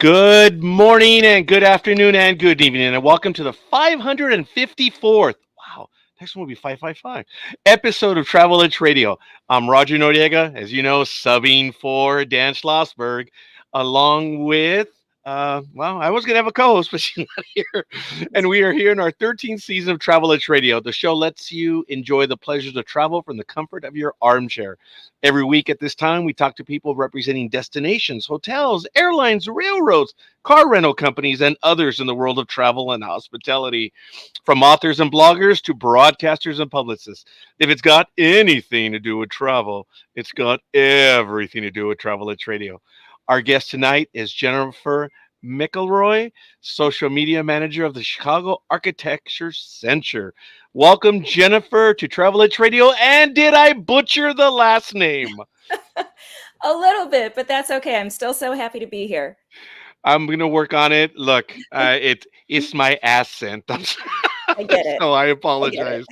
Good morning and good afternoon and good evening, and welcome to the 554th. Wow, next one will be 555 episode of Travel Edge Radio. I'm Roger Noriega, as you know, subbing for Dan Schlossberg, along with, I was going to have a co host, but she's not here. And we are here in our 13th season of Travel Edge Radio. The show lets you enjoy the pleasures of travel from the comfort of your armchair. Every week at this time, we talk to people representing destinations, hotels, airlines, railroads, car rental companies, and others in the world of travel and hospitality. From authors and bloggers to broadcasters and publicists. If it's got anything to do with travel, it's got everything to do with Travel Edge Radio. Our guest tonight is Jennifer McElroy, social media manager of the Chicago Architecture Center. Welcome, Jennifer, to Travel Edge Radio. And did I butcher the last name? A little bit, but that's okay. I'm still so happy to be here. I'm going to work on it. Look, it's my accent. I get it. So I apologize.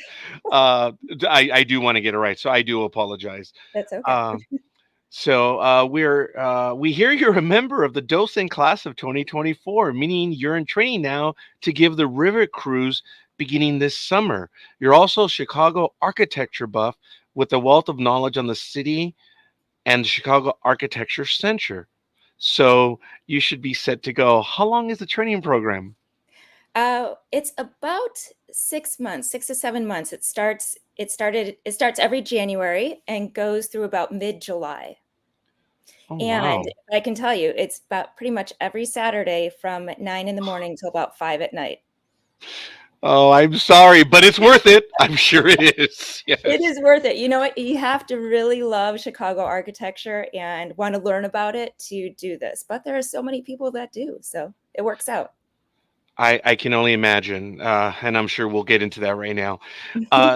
I do want to get it right, so I do apologize. That's okay. We hear you're a member of the docent class of 2024, meaning you're in training now to give the river cruise beginning this summer. You're also a Chicago architecture buff with a wealth of knowledge on the city and the Chicago Architecture Center. So you should be set to go. How long is the training program? It's about 6 months, 6 to 7 months. It starts every January and goes through about mid-July. Oh, And wow. I can tell you, it's about pretty much every Saturday from 9 in the morning till about 5 at night. Oh, I'm sorry, but it's worth it. I'm sure it is. Yes. It is worth it. You know what? You have to really love Chicago architecture and want to learn about it to do this. But there are so many people that do, so it works out. I can only imagine, and I'm sure we'll get into that right now.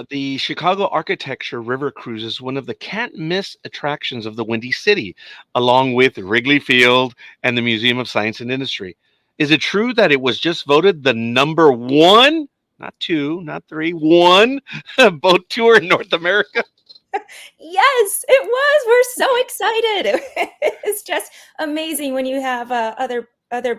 The Chicago Architecture River Cruise is one of the can't-miss attractions of the Windy City, along with Wrigley Field and the Museum of Science and Industry. Is it true that it was just voted the number one, not two, not three, one boat tour in North America? Yes, it was. We're so excited. It's just amazing when you have other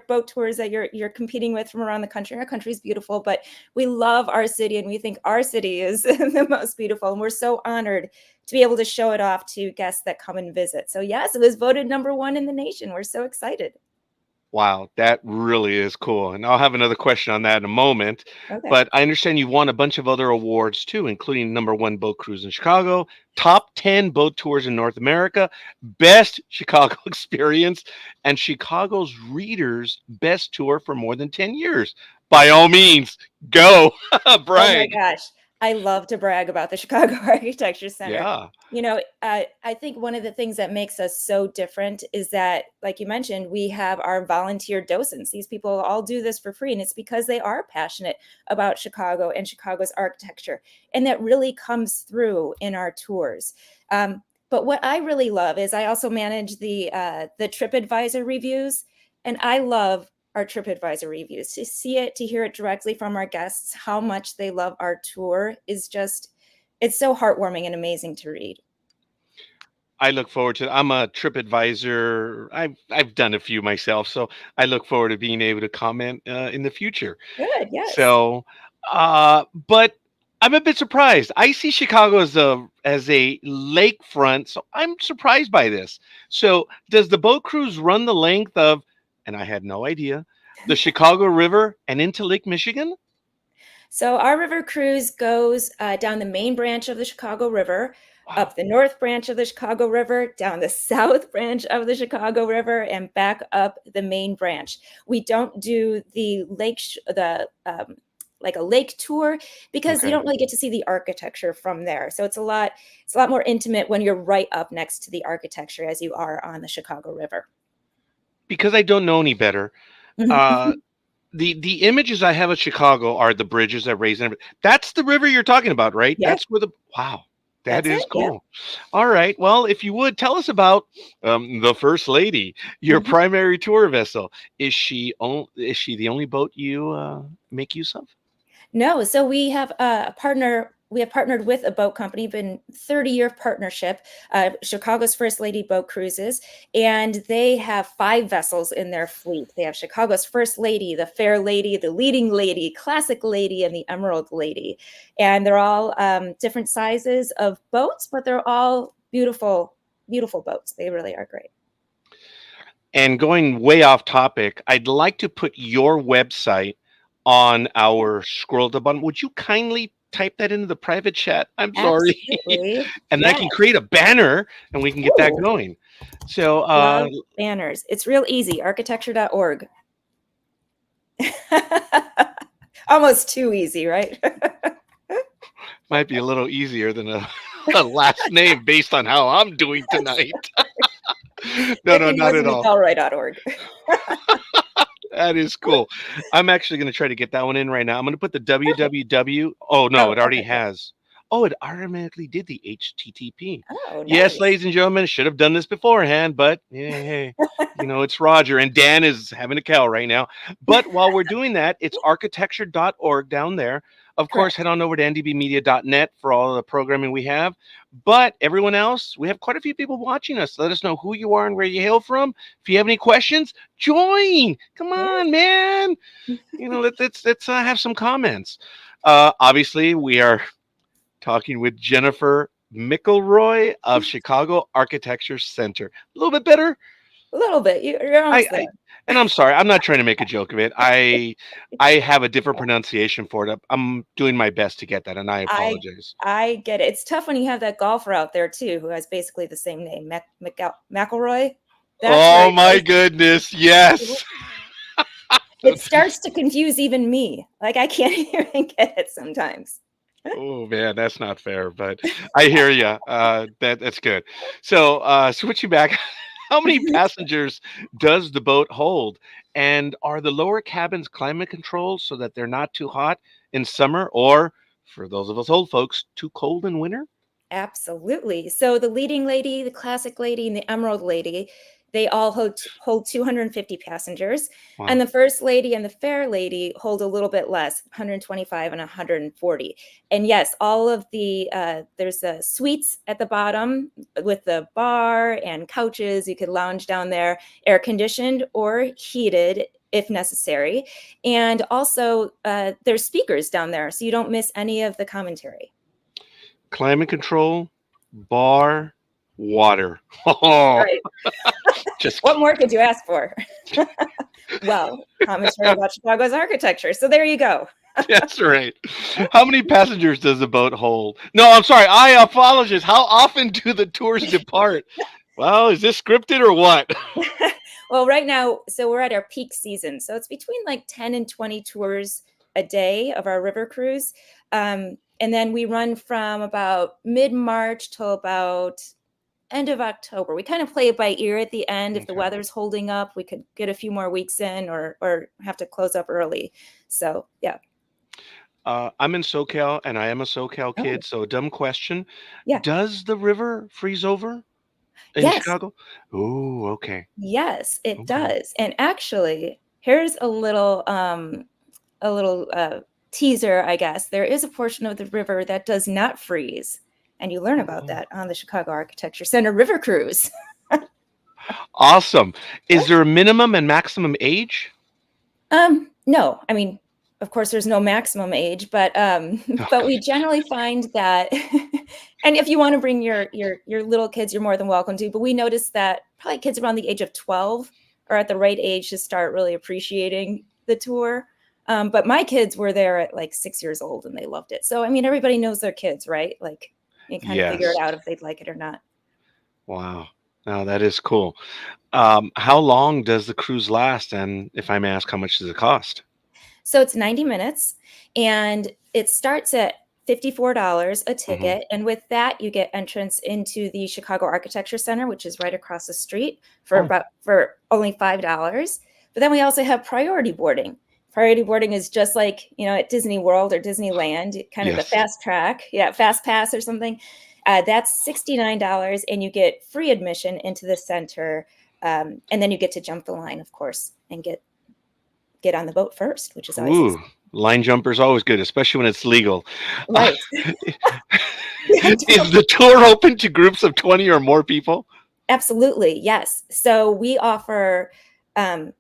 boat tours that you're competing with from around the country. Our country is beautiful, but we love our city and we think our city is the most beautiful. And we're so honored to be able to show it off to guests that come and visit. So yes, it was voted number one in the nation. We're so excited. Wow, that really is cool. And I'll have another question on that in a moment. Okay. But I understand you won a bunch of other awards too, including number one boat cruise in Chicago, top 10 boat tours in North America, best Chicago experience, and Chicago's Readers' best tour for more than 10 years. By all means, go. Oh my Brag. gosh. I love to brag about the Chicago Architecture Center. Yeah. You know, I think one of the things that makes us so different is that, like you mentioned, we have our volunteer docents. These people all do this for free, and it's because they are passionate about Chicago and Chicago's architecture. And that really comes through in our tours. But what I really love is I also manage the TripAdvisor reviews, and I love our TripAdvisor reviews. To see it, to hear it directly from our guests, how much they love our tour is just, it's so heartwarming and amazing to read. I look forward to. I'm a TripAdvisor. I've done a few myself, so I look forward to being able to comment in the future. Good, yes. So, but I'm a bit surprised. I see Chicago as a lakefront, so I'm surprised by this. So, does the boat cruise run the length of? And I had no idea, the Chicago River and into Lake Michigan? So our river cruise goes down the main branch of the Chicago River, Wow. up the north branch of the Chicago River, down the south branch of the Chicago River, and back up the main branch. We don't do the like a lake tour because you don't really get to see the architecture from there. So it's a lot more intimate when you're right up next to the architecture as you are on the Chicago River. Because I don't know any better. The images I have of Chicago are the bridges that raise and everything. That's the river you're talking about, right? Yeah. That's where wow. That That's is it, cool. All right. Well, if you would tell us about the First Lady, your primary tour vessel. Is she the only boat you make use of? No, so we have a partner we have partnered with a boat company, been 30-year partnership, Chicago's First Lady Boat Cruises, and they have 5 vessels in their fleet. They have Chicago's First Lady, the Fair Lady, the Leading Lady, Classic Lady, and the Emerald Lady. And they're all different sizes of boats, but they're all beautiful, beautiful boats. They really are great. And going way off topic, I'd like to put your website on our scroll at the bottom. Would you kindly type that into the private chat? I'm sorry. Absolutely. And I Yeah. can create a banner and we can get that Ooh. going. So, Love banners. It's real easy. Architecture.org. Almost too easy, right? might be a little easier than a last name based on how I'm doing tonight. No, not at all. McElroy.org. That is cool. I'm actually going to try to get that one in right now. I'm going to put the www. Oh, no, it already has. Oh, it automatically did the HTTP. Oh, yes, nice. ladies and gentlemen, should have done this beforehand, but hey, it's Roger, and Dan is having a cow right now. But while we're doing that, it's architecture.org down there. Of course, head on over to ndbmedia.net for all of the programming we have. But everyone else, we have quite a few people watching us. Let us know who you are and where you hail from. If you have any questions, join. Come on, man. Let's have some comments. Obviously, we are talking with Jennifer McElroy of Chicago Architecture Center. A little bit better? A little bit. You're almost there. And I'm sorry, I'm not trying to make a joke of it. I have a different pronunciation for it. I'm doing my best to get that, and I apologize. I get it. It's tough when you have that golfer out there too, who has basically the same name, McElroy. Oh my goodness, yes. It starts to confuse even me. Like I can't even get it sometimes. Oh man, that's not fair, but I hear you. That's good. So switching back, how many passengers does the boat hold? And are the lower cabins climate controlled so that they're not too hot in summer, or for those of us old folks, too cold in winter? Absolutely. So the Leading Lady, the Classic Lady, and the Emerald Lady, they all hold 250 passengers. Wow. And the First Lady and the Fair Lady hold a little bit less, 125 and 140. And yes, all of the, there's suites at the bottom with the bar and couches. You could lounge down there, air conditioned or heated if necessary. And also there's speakers down there, so you don't miss any of the commentary. Climate control, bar, water. Oh. Right. What more could you ask for? Well, commentary about Chicago's architecture. So there you go. That's right. How many passengers does the boat hold? No, I'm sorry. I apologize. How often do the tours depart? Well, is this scripted or what? Well, right now, so we're at our peak season. So it's between like 10 and 20 tours a day of our river cruise. And then we run from about mid-March till about end of October. We kind of play it by ear at the end. If the weather's holding up, we could get a few more weeks in or have to close up early. So, yeah. I'm in SoCal, and I am a SoCal kid, so a dumb question. Yeah. Does the river freeze over in Chicago? Oh, okay. Yes, it does. And actually, here's a little teaser, I guess. There is a portion of the river that does not freeze. And you learn about that on the Chicago Architecture Center River Cruise. Awesome. Is there a minimum and maximum age? No. I mean, of course, there's no maximum age, but we generally find that, and if you want to bring your little kids, you're more than welcome to. But we noticed that probably kids around the age of 12 are at the right age to start really appreciating the tour. But my kids were there at like 6 years old and they loved it. So, I mean, everybody knows their kids, right? Like you kind of figure it out if they'd like it or not. Wow. Now that is cool. How long does the cruise last? And if I may ask, how much does it cost? So it's 90 minutes and it starts at $54 a ticket. And with that, you get entrance into the Chicago Architecture Center, which is right across the street for only $5. But then we also have priority boarding. Priority boarding is just like, at Disney World or Disneyland, kind of the fast track. Yeah, fast pass or something. That's $69 and you get free admission into the center. And then you get to jump the line, of course, and get on the boat first, which is always Line jumper is always good, especially when it's legal. Uh, Right. Yeah, is the tour open to groups of 20 or more people? absolutely, yes. So we offer, so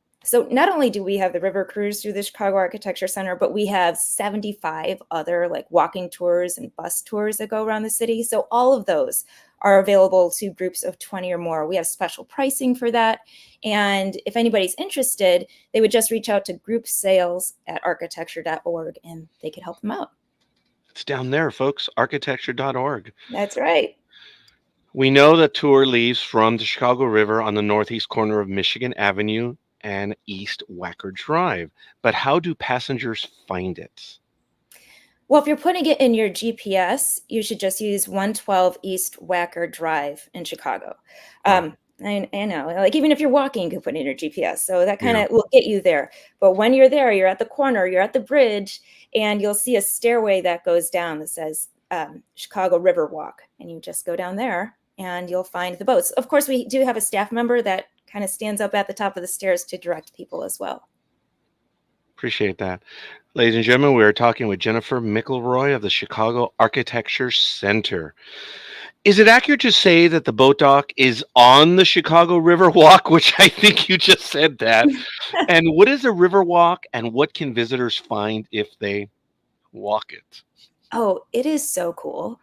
not only do we have the river cruise through the Chicago Architecture Center, but we have 75 other like walking tours and bus tours that go around the city. So all of those are available to groups of 20 or more. We have special pricing for that. And if anybody's interested, they would just reach out to groupsales@architecture.org and they could help them out. It's down there, folks, architecture.org. That's right. We know the tour leaves from the Chicago River on the northeast corner of Michigan Avenue and East Wacker Drive. But how do passengers find it? Well, if you're putting it in your GPS, you should just use 112 East Wacker Drive in Chicago. Wow. I know, like even if you're walking, you can put it in your GPS. So that kind Yeah. of will get you there. But when you're there, you're at the corner, you're at the bridge, and you'll see a stairway that goes down that says Chicago River Walk. And you just go down there and you'll find the boats. Of course, we do have a staff member that kind of stands up at the top of the stairs to direct people as well. Appreciate that. Ladies and gentlemen, we are talking with Jennifer McElroy of the Chicago Architecture Center. Is it accurate to say that the boat dock is on the Chicago River Walk, which I think you just said that? And what is a river walk and what can visitors find if they walk it? Oh, it is so cool.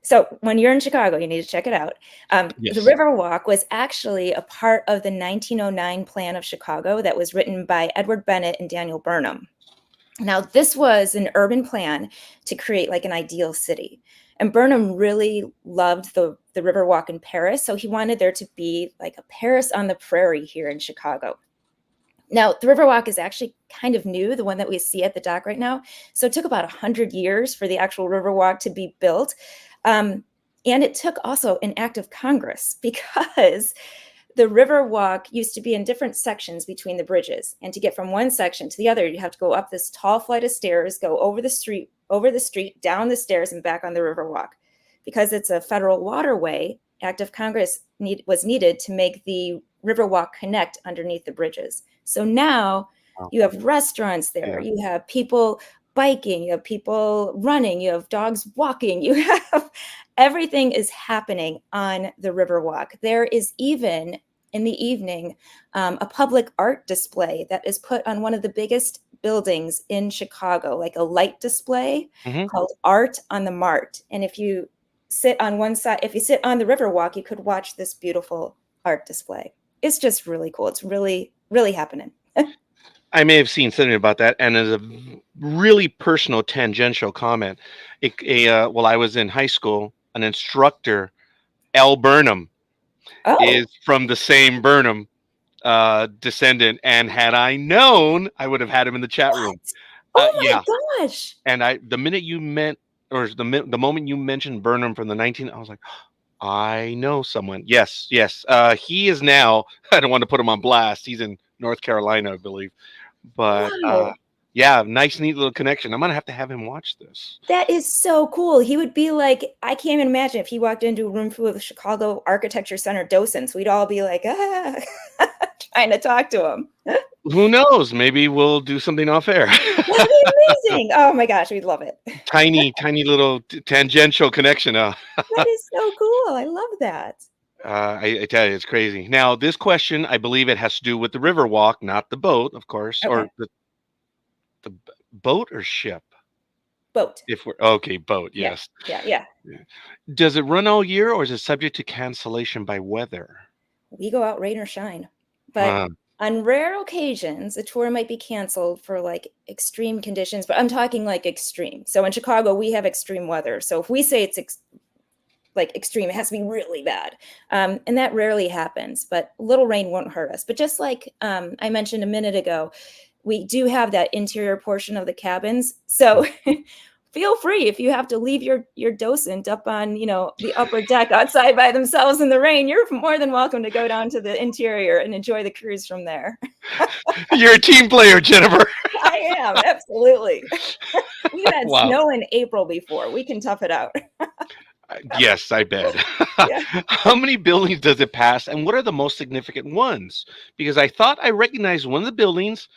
So when you're in Chicago, you need to check it out. The Yes. Riverwalk was actually a part of the 1909 plan of Chicago that was written by Edward Bennett and Daniel Burnham. Now, this was an urban plan to create like an ideal city. And Burnham really loved the Riverwalk in Paris. So he wanted there to be like a Paris on the prairie here in Chicago. Now, the Riverwalk is actually kind of new, the one that we see at the dock right now. So it took about 100 years for the actual Riverwalk to be built. And it took also an act of Congress because the Riverwalk used to be in different sections between the bridges. And to get from one section to the other, you have to go up this tall flight of stairs, go over the street, down the stairs, and back on the Riverwalk. Because it's a federal waterway, act of Congress was needed to make the Riverwalk connect underneath the bridges. So now you have restaurants there, Yeah. you have people biking, you have people running, you have dogs walking, you have everything is happening on the Riverwalk. There is even in the evening a public art display that is put on one of the biggest buildings in Chicago, like a light display called Art on the Mart. And if you sit on one side, if you sit on the Riverwalk, you could watch this beautiful art display. It's just really cool. It's really, really happening. I may have seen something about that, and as a really personal tangential comment, while I was in high school, an instructor, L. Burnham, Oh, is from the same Burnham descendant, and had I known, I would have had him in the chat room. oh my Yeah, gosh. and the minute you meant, or the moment you mentioned Burnham from the 19, I was like, I know someone. Yes, yes. He is now. I don't want to put him on blast. He's in North Carolina, I believe. But Wow. yeah, nice, neat little connection. I'm gonna have to have him watch this. That is so cool. He would be like, I can't even imagine if he walked into a room full of Chicago Architecture Center docents. We'd all be like, trying to talk to him. Who knows? Maybe we'll do something off air. That'd be amazing. Oh my gosh, we'd love it. Tiny little tangential connection. That is so cool. I love that. I tell you, it's crazy. Now, this question, I believe it has to do with the Riverwalk, not the boat, of course, or Okay. the boat or ship. Boat. If we're okay, boat. Yeah. Yes. Yeah. Does it run all year, or is it subject to cancellation by weather? We go out rain or shine. But on rare occasions, a tour might be canceled for like extreme conditions, but I'm talking like extreme. So in Chicago, we have extreme weather. So if we say it's like extreme, it has to be really bad. And that rarely happens, but little rain won't hurt us. But just like I mentioned a minute ago, we do have that interior portion of the cabins. So feel free if you have to leave your docent up on, the upper deck outside by themselves in the rain, you're more than welcome to go down to the interior and enjoy the cruise from there. You're a team player, Jennifer. I am, absolutely. We've had Wow. snow in April before. We can tough it out. Yes, I bet. Yeah. How many buildings does it pass, and what are the most significant ones? Because I thought I recognized one of the buildings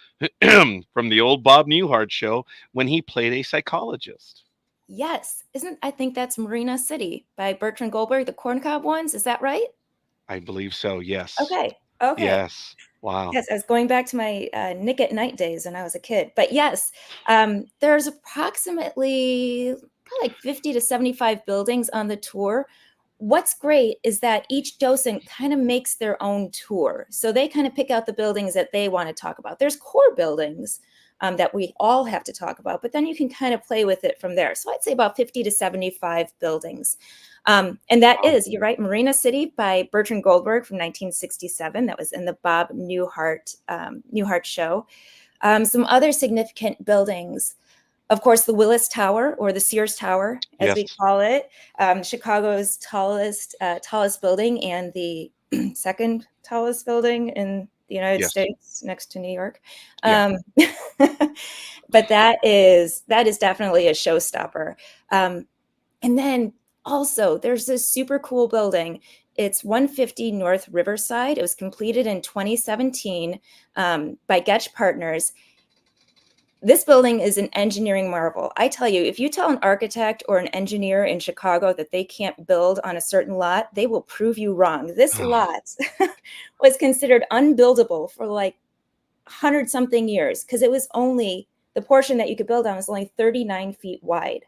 from the old Bob Newhart show when he played a psychologist. Yes. Isn't I think that's Marina City by Bertrand Goldberg, the corncob ones. Is that right? I believe so. Yes. Okay. Okay. Yes. Wow. Yes, I was going back to my Nick at Night days when I was a kid. But yes, there's approximately probably like 50 to 75 buildings on the tour. What's great is that each docent kind of makes their own tour. So they kind of pick out the buildings that they want to talk about. There's core buildings that we all have to talk about, but then you can kind of play with it from there. So I'd say about 50 to 75 buildings. And that Wow. is, you're right, Marina City by Bertrand Goldberg from 1967. That was in the Bob Newhart show. Some other significant buildings, of course, the Willis Tower or the Sears Tower, as we Yes. call it, Chicago's tallest building and the second tallest building in the United Yes. States, next to New York. Yeah. But that is definitely a showstopper. And then also, there's this super cool building. It's 150 North Riverside. It was completed in 2017 by Getch Partners. This building is an engineering marvel. I tell you, if you tell an architect or an engineer in Chicago that they can't build on a certain lot, they will prove you wrong. This Oh, lot was considered unbuildable for like 100 something years because it was only the portion that you could build on was only 39 feet wide.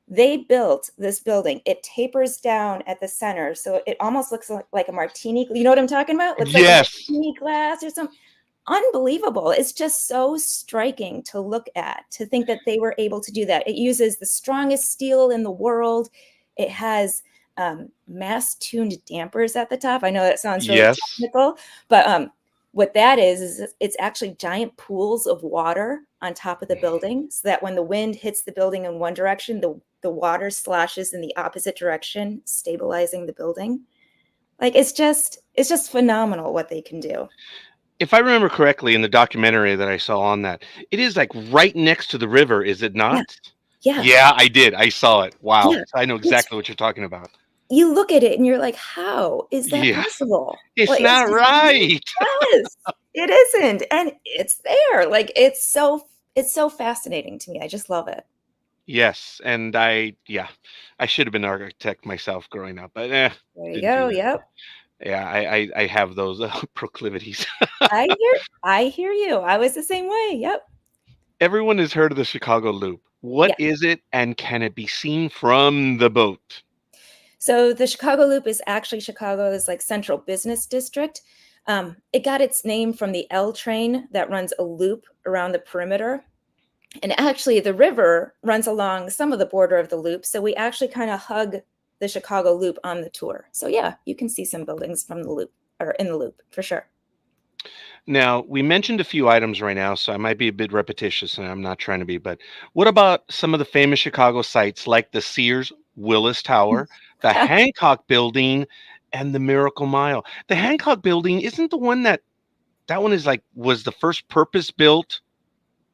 They built this building. It tapers down at the center, so it almost looks like a martini. You know what I'm talking about? Looks like a yes. martini glass or something. Unbelievable. It's just so striking to look at, to think that they were able to do that. It uses the strongest steel in the world. It has mass-tuned dampers at the top. I know that sounds really Yes. technical, but what that is it's actually giant pools of water on top of the building so that when the wind hits the building in one direction, the water slashes in the opposite direction, stabilizing the building. Like it's just phenomenal what they can do. If I remember correctly in the documentary that I saw on that, it is like right next to the river, is it Yeah. not? Yeah. Yeah, I did. I saw it. Wow. Yeah. I know It's exactly what you're talking about. you look at it and you're like, how is that Yeah. possible? It's Like it's not just right. yes, it isn't. And it's there. Like it's so fascinating to me. I just love it. Yes, and yeah, I should have been an architect myself growing up, but There you didn't do go. that. Yep. Yeah, I have those proclivities. I hear you. I was the same way. Yep. Everyone has heard of the Chicago Loop. What Yeah. is it, and can it be seen from the boat? So the Chicago Loop is actually Chicago's like central business district. It got its name from the L train that runs a loop around the perimeter. And actually, the river runs along some of the border of the loop. So we actually kind of hug the Chicago Loop on the tour. So yeah, you can see some buildings from the loop or in the loop for sure. Now, we mentioned a few items right now, so I might be a bit repetitious, and I'm not trying to be, but what about some of the famous Chicago sites like the Sears Willis Tower, the Hancock Building, and the Miracle Mile? The Hancock Building isn't the one that one is like was the first purpose built,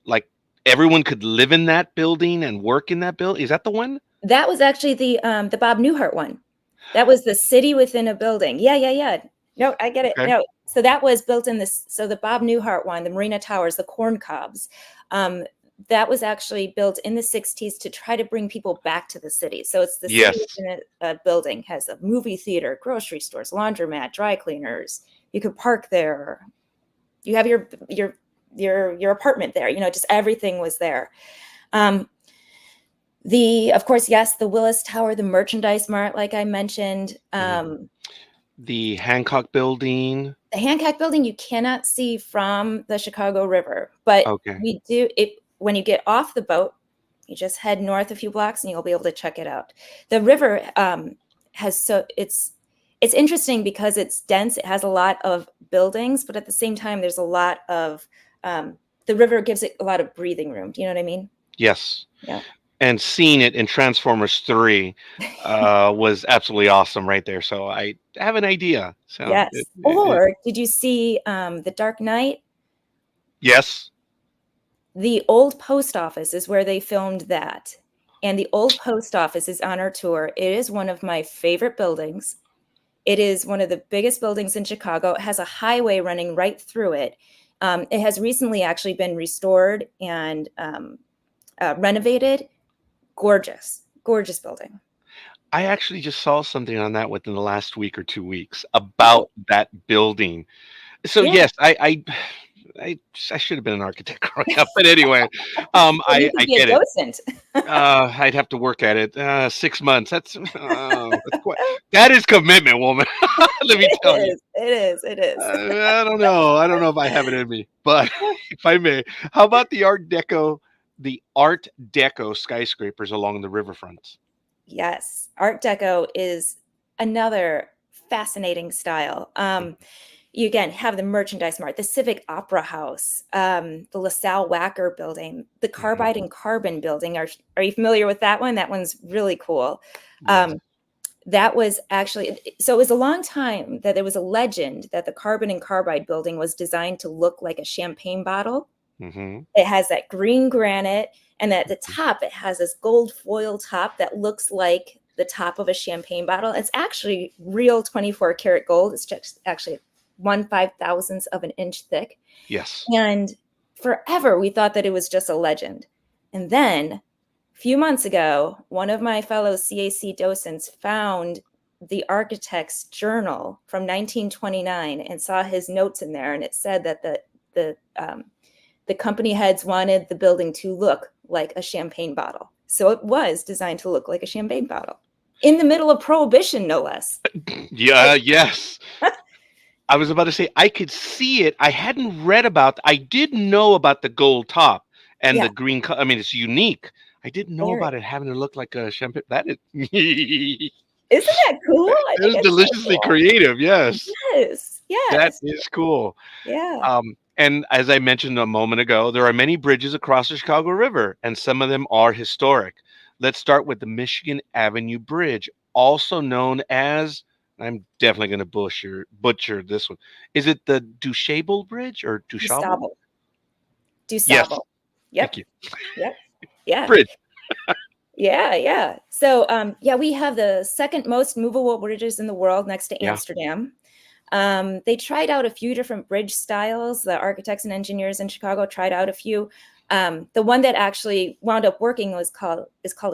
like everyone could live in that building and work in that building. Is that the one? That was actually the Bob Newhart one. That was the city within a building. Yeah, yeah, yeah. No, I get it. Okay. No, so that was built in this. So the Bob Newhart one, the Marina Towers, the corn cobs, that was actually built in the 60s to try to bring people back to the city. So it's the city Yes. within a building, has a movie theater, grocery stores, laundromat, dry cleaners. You could park there. You have your apartment there. You know, just everything was there. Of course, yes, the Willis Tower, the Merchandise Mart, like I mentioned. Mhm. The Hancock Building. The Hancock Building you cannot see from the Chicago River, but Okay. we do it when you get off the boat. You just head north a few blocks and you'll be able to check it out. The river it's interesting because it's dense. It has a lot of buildings, but at the same time, there's a lot of the river gives it a lot of breathing room. Do you know what I mean? Yes. Yeah. And seeing it in Transformers 3 was absolutely awesome right there. So I have an idea. So Yes. Or did you see The Dark Knight? yes. The old post office is where they filmed that. And the old post office is on our tour. It is one of my favorite buildings. It is one of the biggest buildings in Chicago. It has a highway running right through it. It has recently actually been restored and renovated. Gorgeous, gorgeous building. I actually just saw something on that within the last week or 2 weeks about Oh, that building. So yeah. yes, I should have been an architect growing up, but anyway, Well, you could I be a get it. docent. I'd have to work at it. 6 months. That's quite that is commitment, woman. Let me It tell you. is. It is. It is. I don't know. I don't know if I have it in me, but if I may, how about the Art Deco skyscrapers along the riverfronts? Yes, Art Deco is another fascinating style. You again have the Merchandise Mart, the Civic Opera House, the LaSalle Wacker building, the Mhm. Carbide and Carbon building. Are you familiar with that one? That one's really cool. Yes. Um, that was actually so it was a long time that there was a legend that the Carbon and Carbide building was designed to look like a champagne bottle. Mhm. It has that green granite, and at the top, it has this gold foil top that looks like the top of a champagne bottle. It's actually real 24 karat gold. It's just actually 1/5000th of an inch thick. Yes. And forever, we thought that it was just a legend. And then a few months ago, one of my fellow CAC docents found the architect's journal from 1929 and saw his notes in there. And it said that the company heads wanted the building to look like a champagne bottle. So it was designed to look like a champagne bottle in the middle of Prohibition, no less. Yeah, Like, yes. I was about to say I could see it. I hadn't read about I did know about the gold top and yeah, the green I mean, it's unique. I didn't know very. about it having to look like a champagne. That is that Isn't that cool? I think is it's so deliciously cool. creative. Yes. Yes, That yes, is cool. yeah. And as I mentioned a moment ago, there are many bridges across the Chicago River, and some of them are historic. Let's start with the Michigan Avenue Bridge, also known as, I'm definitely going to butcher this one. Is it the Duchable Bridge or Duchable? DuSable. Yes, DuSable. thank Yep, you. yep, yeah. Bridge. Yeah, yeah. So, yeah, we have the second most movable bridges in the world next to Yeah. Amsterdam. They tried out a few different bridge styles. The architects and engineers in Chicago tried out a few. The one that actually wound up working is called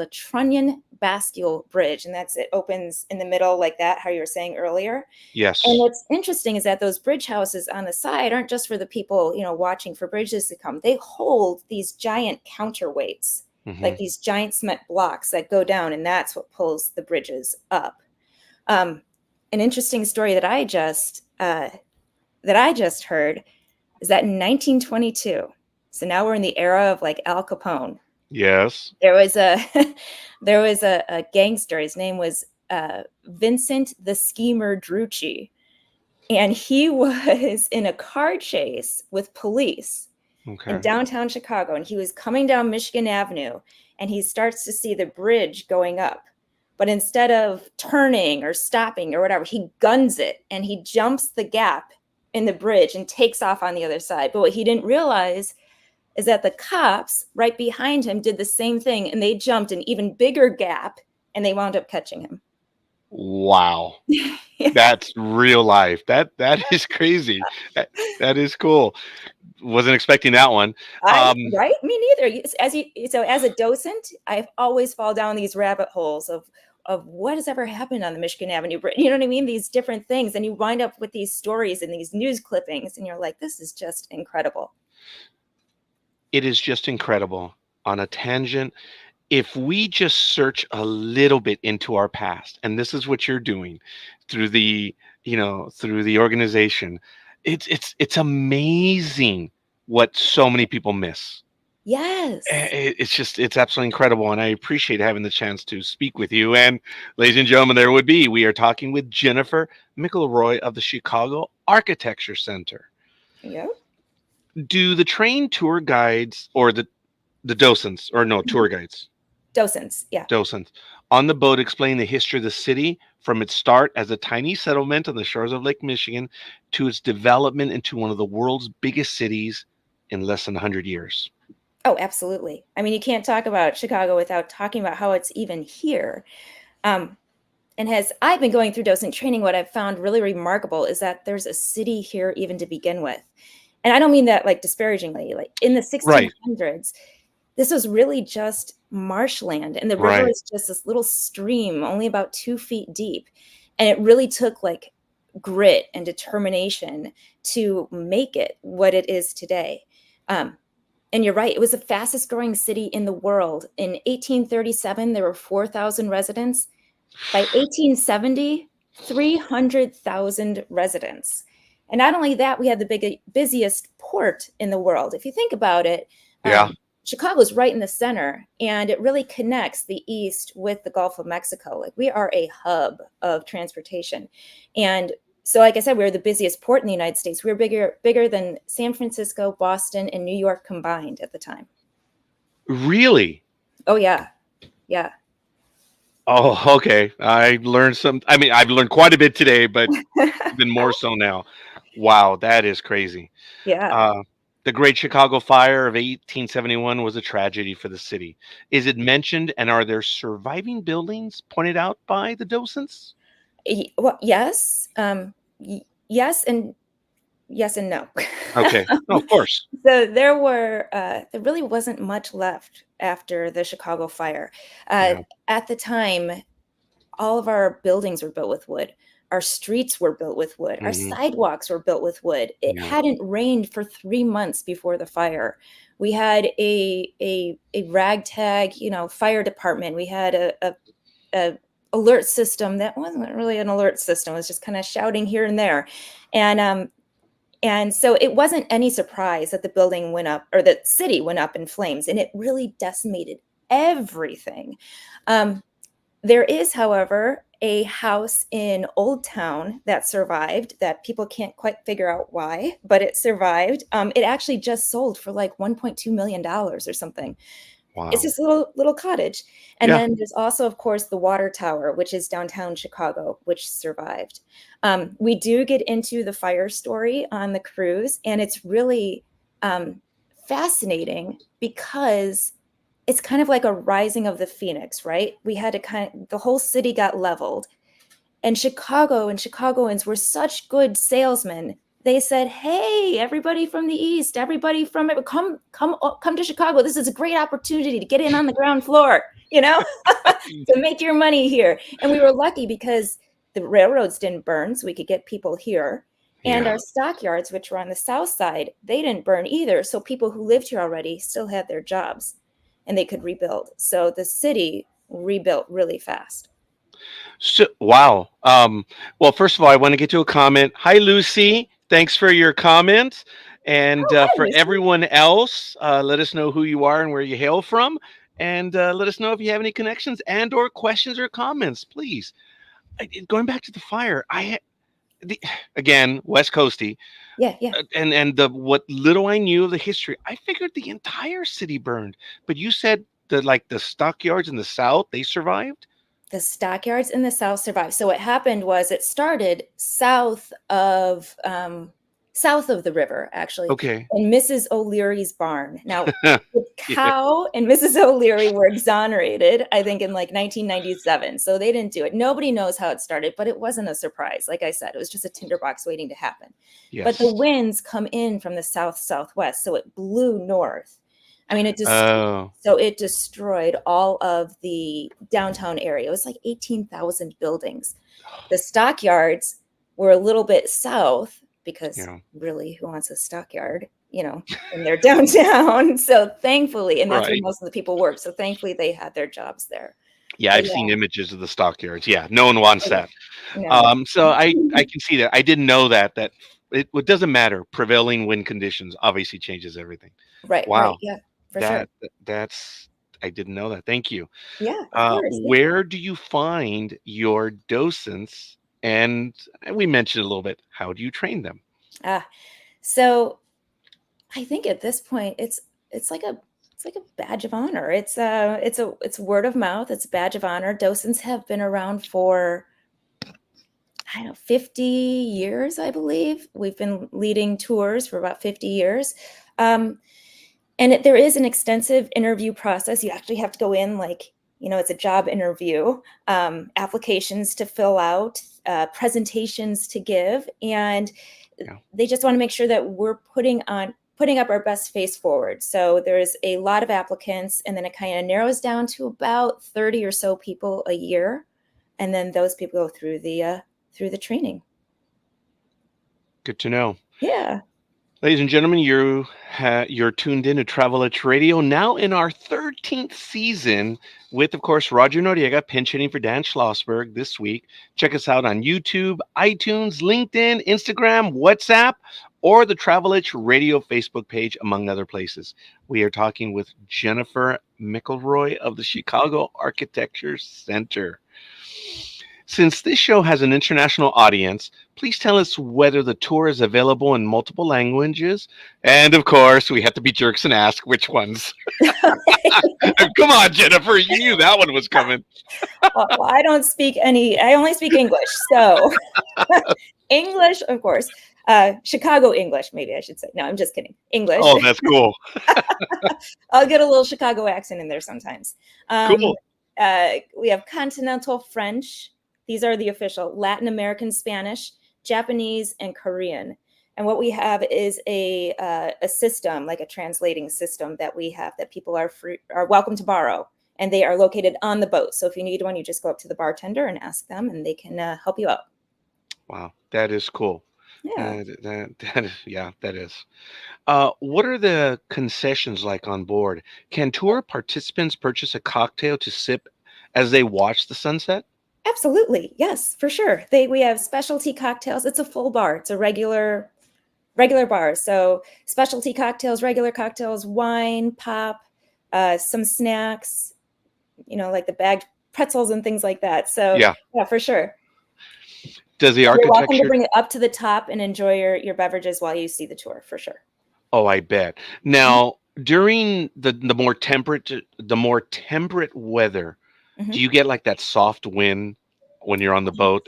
a trunnion bascule bridge, and it opens in the middle like that, how you were saying earlier. And Yes. what's interesting is that those bridge houses on the side aren't just for the people, watching for bridges to come. They hold these giant counterweights, Hmm. like these giant cement blocks that go down, and that's what pulls the bridges up. Um, an interesting story that I just heard is that in 1922, so now we're in the era of like Al Capone. Yes. There was a there was a gangster. His name was Vincent the Schemer Drucci, and he was in a car chase with police in Okay. downtown Chicago, and he was coming down Michigan Avenue, and he starts to see the bridge going up. But instead of turning or stopping or whatever, he guns it and he jumps the gap in the bridge and takes off on the other side. But what he didn't realize is that the cops right behind him did the same thing, and they jumped an even bigger gap and they wound up catching him. Wow. That's real life. That is crazy. That is cool. Wasn't expecting that one. I Um, right? Me neither. As a docent, I've always fall down these rabbit holes of what has ever happened on the Michigan Avenue Bridge. You know what I mean? These different things, and you wind up with these stories and these news clippings, and you're like, this is just incredible. it is just incredible. On a tangent, if we just search a little bit into our past, and this is what you're doing through through the organization, it's amazing what so many people miss. Yes. It's absolutely incredible, and I appreciate having the chance to speak with you. And ladies and gentlemen, we are talking with Jennifer McElroy of the Chicago Architecture Center. Yep. Do the trained tour guides or the docents, or no, tour guides, Docents. Yeah. docents on the boat explain the history of the city from its start as a tiny settlement on the shores of Lake Michigan to its development into one of the world's biggest cities in less than 100 years? Oh, absolutely. I mean, you can't talk about Chicago without talking about how it's even here. Um, and as I've been going through docent training, what I've found really remarkable is that there's a city here even to begin with. And I don't mean that like disparagingly, like in the Right, 1600s, this was really just marshland, and the river right. is just this little stream, only about 2 feet deep. And it really took like grit and determination to make it what it is today. Um, and you're right, it was the fastest growing city in the world. In 1837, there were 4,000 residents. By 1870, 300,000 residents. And not only that, we had the busiest port in the world. If you think about it, Yeah. Chicago's right in the center, and it really connects the East with the Gulf of Mexico. Like we are a hub of transportation. And so, like I said, we were the busiest port in the United States. We were bigger than San Francisco, Boston, and New York combined at the time. Really? Oh, yeah. Yeah. Oh, okay. I learned some. I mean, I've learned quite a bit today, but even more so now. Wow, that is crazy. Yeah. Uh, the Great Chicago Fire of 1871 was a tragedy for the city. Is it mentioned, and are there surviving buildings pointed out by the docents? Well, yes. Yes, and yes and no. Okay. No, of course. So there really wasn't much left after the Chicago fire. Uh, Yeah. at the time, all of our buildings were built with wood. Our streets were built with wood. Our Hmm. sidewalks were built with wood. It Yeah. hadn't rained for 3 months before the fire. We had a ragtag, fire department. We had a alert system that wasn't really an alert system. It was just kind of shouting here and there, and and so it wasn't any surprise that the building went up, or the city went up in flames, and it really decimated everything. Um, there is, however, a house in Old Town that survived that people can't quite figure out why, but it survived. It actually just sold for like $1.2 million or something. It's Wow. this little cottage. And Yeah. then there's also, of course, the water tower, which is downtown Chicago, which survived. We do get into the fire story on the cruise, and it's really um, fascinating because it's kind of like a rising of the phoenix, right? We had to the whole city got leveled, and Chicago and Chicagoans were such good salesmen. They said, "Hey, everybody from the East, everybody from it, come to Chicago. This is a great opportunity to get in on the ground floor, to make your money here." And we were lucky because the railroads didn't burn, so we could get people here. And Yeah. our stockyards, which were on the south side, they didn't burn either. So people who lived here already still had their jobs and they could rebuild. So the city rebuilt really fast. So, wow. Well, first of all, I want to get to a comment. Hi, Lucy. Thanks for your comment. And Oh, hi, for Lucy. everyone else, let us know who you are and where you hail from, and let us know if you have any connections and/or questions or comments, please. Going back to the fire, the, again West Coasty, Yeah, yeah. and the what little I knew of the history, I figured the entire city burned. But you said the stockyards in the south they survived. The stockyards in the south survived. So what happened was it started south of the river, actually, Okay. in Mrs. O'Leary's barn. Now, the Yeah. cow and Mrs. O'Leary were exonerated, I think, in like 1997. So they didn't do it. Nobody knows how it started, but it wasn't a surprise. Like I said, it was just a tinderbox waiting to happen. But the Yes. winds come in from the south southwest, so it blew north. I mean, Oh, it destroyed all of the downtown area. It was like 18,000 buildings. The stockyards were a little bit south because yeah. really, who wants a stockyard, in their downtown? So thankfully, and that's where Right. most of the people work. So thankfully, they had their jobs there. Yeah, But I've seen images of the stockyards. Yeah, no one wants yeah, that. no. So I can see that. I didn't know that it doesn't matter. Prevailing wind conditions obviously changes everything. Right, right. Wow, Yeah, for sure. that's I didn't know that. Thank you. Yeah, of course. Yeah. Where do you find your docents? And we mentioned a little bit. How do you train them? Ah, so I think at this point it's like a badge of honor. It's word of mouth. It's a badge of honor. Docents have been around for, I don't know, 50 years, I believe. We've been leading tours for about 50 years. Um, And there is an extensive interview process. You actually have to go in like, it's a job interview, applications to fill out, presentations to give. And Yeah. they just want to make sure that we're putting up our best face forward. So there's a lot of applicants, and then it kind of narrows down to about 30 or so people a year. And then those people go through the training. Good to know. Yeah. Ladies and gentlemen, you're tuned in to Travel Edge Radio, now in our 13th season with, of course, Roger Noriega, pinch hitting for Dan Schlossberg this week. Check us out on YouTube, iTunes, LinkedIn, Instagram, WhatsApp, or the Travel Edge Radio Facebook page, among other places. We are talking with Jennifer McElroy of the Chicago Architecture Center. Since this show has an international audience, please tell us whether the tour is available in multiple languages. And of course, we have to be jerks and ask which ones. Come on, Jennifer, you knew that one was coming. Well, I don't speak I only speak English. So English, of course. Chicago English, maybe I should say. No, I'm just kidding. English. Oh, that's cool. I'll get a little Chicago accent in there sometimes. Cool. We have continental French. These are the official. Latin American Spanish, Japanese, and Korean. And what we have is a system, like a translating system that we have that people are welcome to borrow. And they are located on the boat. So if you need one, you just go up to the bartender and ask them, and they can help you out. Wow, that is cool. Yeah. That is. What are the concessions like on board? Can tour participants purchase a cocktail to sip as they watch the sunset? Absolutely. Yes, for sure. We have specialty cocktails. It's a full bar. It's a regular bar. So specialty cocktails, regular cocktails, wine, pop, some snacks, like the bagged pretzels and things like that. So yeah, for sure. Does the You're welcome to architecture? bring it up to the top and enjoy your beverages while you see the tour, for sure. Oh, I bet. Now, during the more temperate weather, do you get like that soft wind when you're on the boat?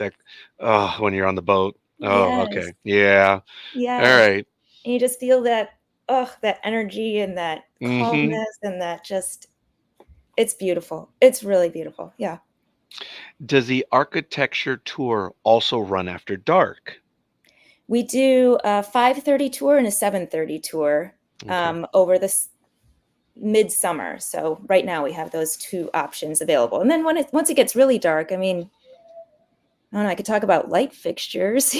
When you're on the boat. Oh, Yes. okay. Yeah. Yeah. All right. And you just feel that energy and that Mhm. calmness and that it's beautiful. It's really beautiful. Yeah. Does the architecture tour also run after dark? We do a 5:30 tour and a 7:30 tour Okay. over this midsummer. So right now we have those two options available. And then once it gets really dark, I mean, I don't know, I could talk about light fixtures.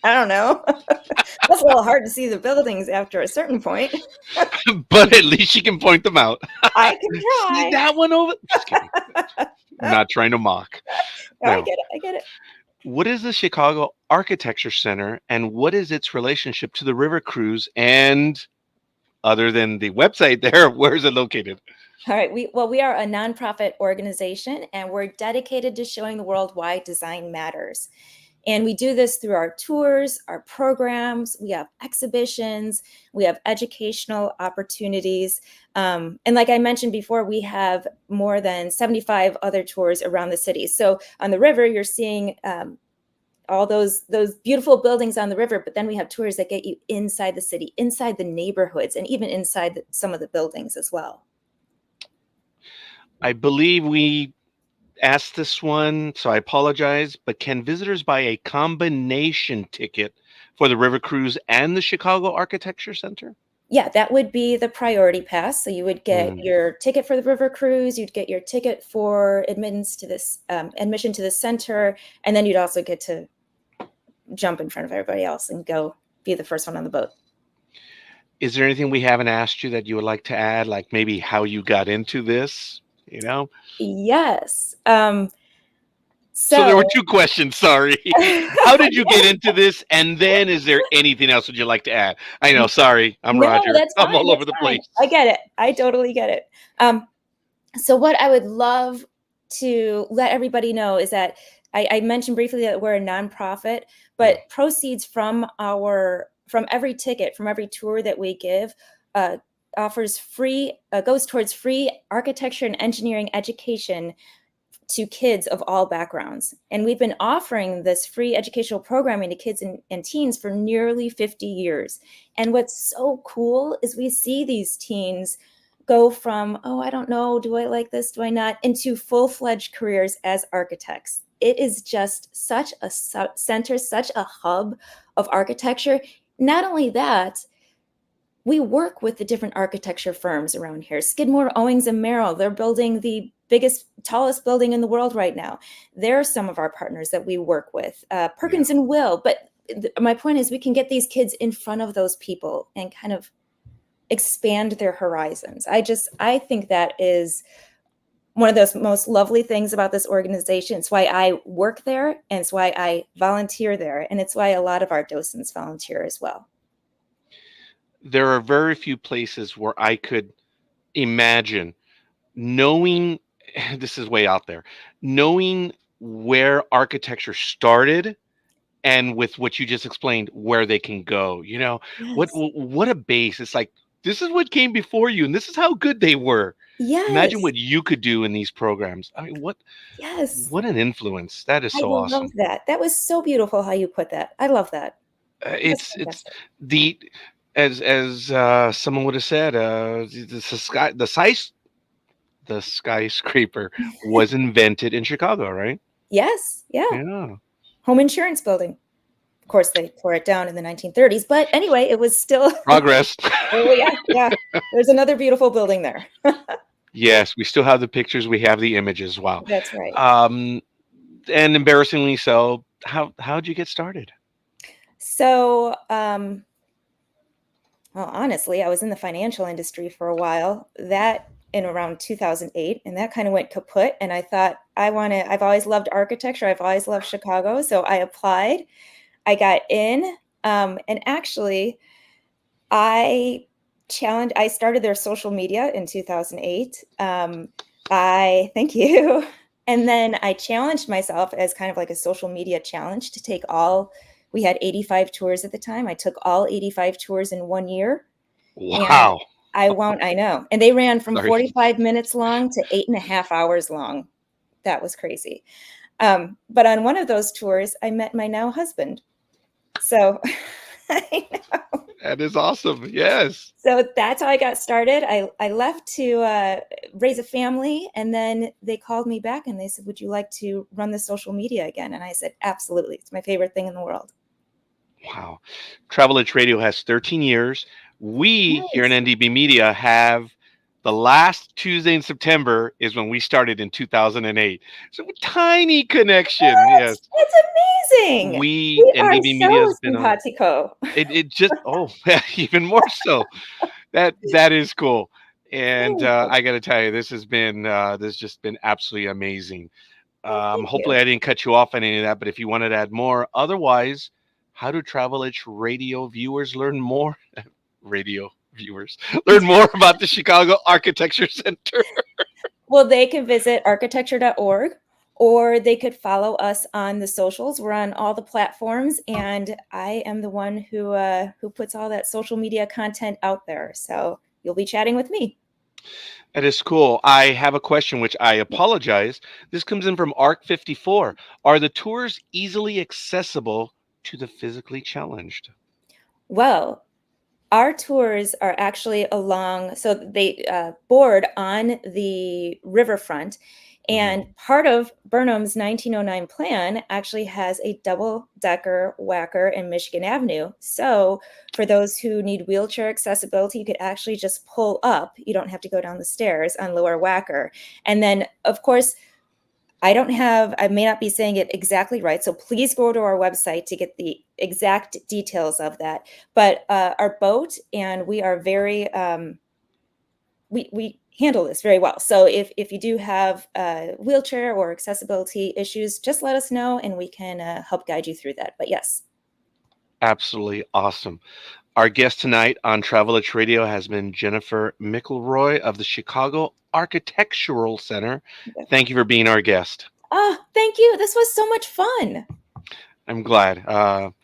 I don't know. That's a little hard to see the buildings after a certain point. But at least you can point them out. I can try. See that one over? Just kidding. I'm not trying to mock. No, I No. get it. What is the Chicago Architecture Center, and what is its relationship to the river cruise? And other than the website there, where is it located? All right. We are a nonprofit organization, and we're dedicated to showing the world why design matters. And we do this through our tours, our programs. We have exhibitions. We have educational opportunities. And like I mentioned before, we have more than 75 other tours around the city. So on the river, you're seeing all those beautiful buildings on the river, but then we have tours that get you inside the city, inside the neighborhoods, and even inside some of the buildings as well. I believe we asked this one, so I apologize, but can visitors buy a combination ticket for the river cruise and the Chicago Architecture Center? Yeah, that would be the priority pass. So you would get your ticket for the river cruise, you'd get your ticket for admittance to this admission to the center, and then you'd also get to jump in front of everybody else and go be the first one on the boat. Is there anything we haven't asked you that you would like to add, like maybe how you got into this? Yes. So there were two questions. Sorry. How did you get into this? And then is there anything else that you'd like to add? I know. Sorry. I'm Roger. That's fine, I'm all over the place. I get it. I totally get it. So what I would love to let everybody know is that I mentioned briefly that we're a nonprofit, but proceeds from every ticket, from every tour that we give, goes towards free architecture and engineering education to kids of all backgrounds. And we've been offering this free educational programming to kids and teens for nearly 50 years. And what's so cool is we see these teens go from, oh, I don't know, do I like this, do I not, into full-fledged careers as architects. It is just such a center, such a hub of architecture. Not only that, we work with the different architecture firms around here. Skidmore, Owings, and Merrill, they're building the biggest, tallest building in the world right now. They're some of our partners that we work with. Perkins and Will. But my point is, we can get these kids in front of those people and kind of expand their horizons. I think that is one of those most lovely things about this organization. It's why I work there, and it's why I volunteer there, and it's why a lot of our docents volunteer as well. There are very few places where I could imagine knowing, this is way out there, knowing where architecture started and with what you just explained, where they can go. Yes. What a base. It's like, this is what came before you, and this is how good they were. Yes. Imagine what you could do in these programs. I mean, what an influence. That is so awesome. I love that. That was so beautiful how you put that. I love that. It's the as someone would have said, the skyscraper was invented in Chicago, right? Yes. Yeah. Yeah. Home insurance building. Of course, they tore it down in the 1930s, but anyway, it was still Progress. Oh yeah. There's another beautiful building there. Yes, we still have the pictures. We have the images. Wow. That's right. And embarrassingly so, how'd you get started? So, well, honestly, I was in the financial industry for a while. That in around 2008, and that kind of went kaput. And I thought, I've always loved architecture. I've always loved Chicago. So I applied. I got in, and actually, I started their social media in 2008. Thank you. And then I challenged myself as kind of like a social media challenge to take we had 85 tours at the time. I took all 85 tours in 1 year. Wow. I know. And they ran from 45 minutes long to 8.5 hours long. That was crazy. But on one of those tours, I met my now husband. So I know. That is awesome. Yes. So that's how I got started. I left to raise a family, and then they called me back and they said, would you like to run the social media again? And I said, absolutely. It's my favorite thing in the world. Wow. Travel Edge Radio has 13 years. We here in NDB Media have the last Tuesday in September is when we started in 2008. So a tiny connection. Yes. It's amazing. We NDB Media has been simpatico. It just even more so. That is cool. And I got to tell you, this has just been absolutely amazing. Hopefully I didn't cut you off on any of that, but if you wanted to add more, otherwise, how do Travel Edge Radio viewers learn more? Learn more about the Chicago Architecture Center. Well, they can visit architecture.org, or they could follow us on the socials. We're on all the platforms, and I am the one who puts all that social media content out there. So you'll be chatting with me. That is cool. I have a question, which I apologize. This comes in from ARC54. Are the tours easily accessible to the physically challenged? Well, our tours are actually so they board on the riverfront, and part of Burnham's 1909 plan actually has a double-decker Wacker in Michigan Avenue. So for those who need wheelchair accessibility, you could actually just pull up. You don't have to go down the stairs on Lower Wacker. And then, of course, I may not be saying it exactly right, so please go to our website to get the exact details of that. But our boat, and we are very, we handle this very well. So if you do have wheelchair or accessibility issues, just let us know and we can help guide you through that. But yes. Absolutely awesome. Our guest tonight on Travel Edge Radio has been Jennifer McElroy of the Chicago Architectural Center. Thank you for being our guest. Oh, thank you. This was so much fun. I'm glad.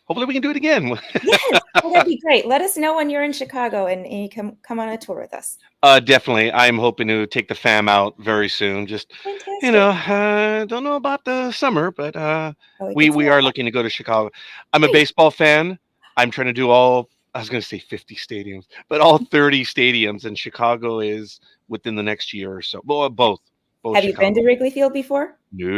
Hopefully we can do it again. Yes, oh, that'd be great. Let us know when you're in Chicago and you come on a tour with us. Definitely. I'm hoping to take the fam out very soon. Just, Fantastic. don't know about the summer, but Oh, it we gets a we little are hot. looking to go to Chicago. I'm a Great. baseball fan. I'm trying to do all, I was going to say 50 stadiums, but all 30 stadiums, and Chicago is within the next year or so. Well, both Have you been Chicago. to Wrigley Field before? No,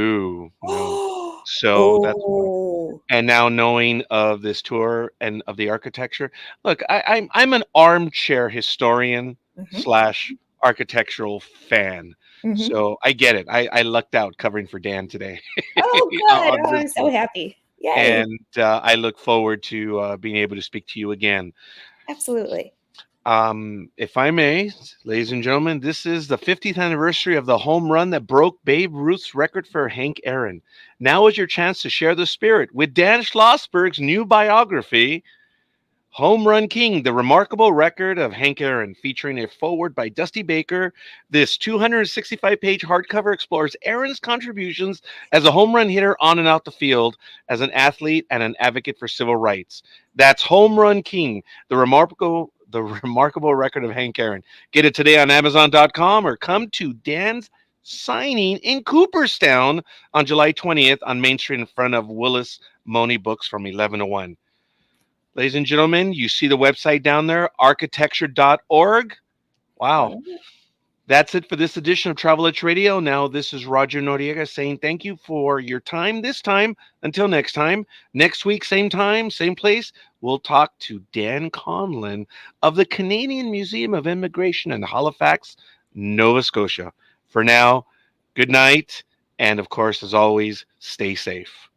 no. Oh, So that's why. oh. And now knowing of this tour and of the architecture, look, I'm an armchair historian Mhm, slash architectural fan, mhm. so I get it. I lucked out covering for Dan today Oh, good. on Oh, this I'm so book, happy. Yay. and I look forward to being able to speak to you again. Absolutely. If I may, ladies and gentlemen, this is the 50th anniversary of the home run that broke Babe Ruth's record for Hank Aaron. Now is your chance to share the spirit with Dan Schlossberg's new biography, Home Run King, the remarkable record of Hank Aaron, featuring a foreword by Dusty Baker. This 265-page hardcover explores Aaron's contributions as a home run hitter on and out the field, as an athlete and an advocate for civil rights. That's Home Run King, the remarkable record of Hank Aaron. Get it today on Amazon.com or come to Dan's signing in Cooperstown on July 20th on Main Street in front of Willis Money Books from 11 to 1. Ladies and gentlemen, you see the website down there, architecture.org. Wow. Well, That's it for this edition of Travel Edge Radio. Now, this is Roger Noriega saying thank you for your time this time. Until next time, next week, same time, same place, we'll talk to Dan Conlon of the Canadian Museum of Immigration in Halifax, Nova Scotia. For now, good night. And of course, as always, stay safe.